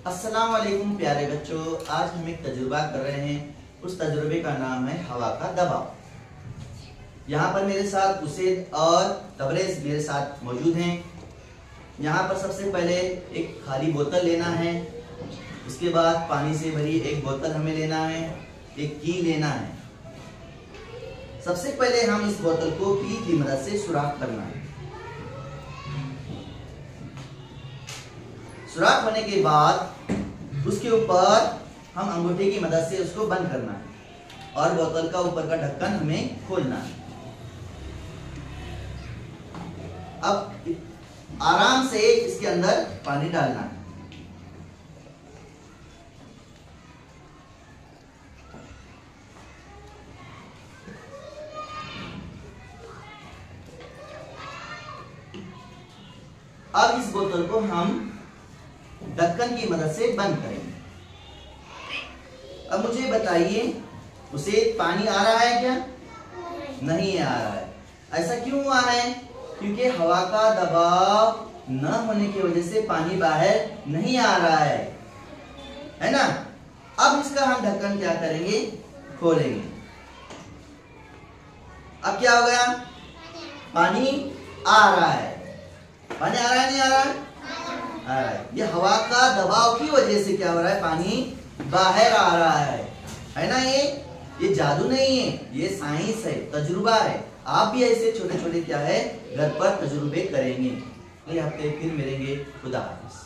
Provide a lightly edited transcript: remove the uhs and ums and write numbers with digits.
अस्सलाम वालेकुम प्यारे बच्चों, आज हम एक तजुर्बा कर रहे हैं। उस तजुर्बे का नाम है हवा का दबाव। यहाँ पर मेरे साथ उसेद और तबरेज मेरे साथ मौजूद हैं। यहाँ पर सबसे पहले एक खाली बोतल लेना है, उसके बाद पानी से भरी एक बोतल हमें लेना है, एक की लेना है। सबसे पहले हम इस बोतल को की की मदद से सुराख करना है। सुराख होने के बाद उसके ऊपर हम अंगूठे की मदद से उसको बंद करना है और बोतल का ऊपर का ढक्कन हमें खोलना है। अब आराम से इसके अंदर पानी डालना है। अब इस बोतल को हम ढक्कन की मदद से बंद करेंगे। अब मुझे बताइए, उसे पानी आ रहा है क्या? नहीं आ रहा है। ऐसा क्यों हुआ है? क्योंकि हवा का दबाव न होने की वजह से पानी बाहर नहीं आ रहा है ना। अब इसका हम ढक्कन क्या करेंगे? खोलेंगे। अब क्या हो गया? पानी आ रहा है। पानी आ रहा है, नहीं आ रहा है? आ रहा है। ये हवा का दबाव की वजह से क्या हो रहा है? पानी बाहर आ रहा है ना। ये जादू नहीं है, ये साइंस है, तजुर्बा है। आप भी ऐसे छोटे छोटे क्या है घर पर तजुर्बे करेंगे। अगले हफ्ते फिर मिलेंगे। खुदा हाफिज।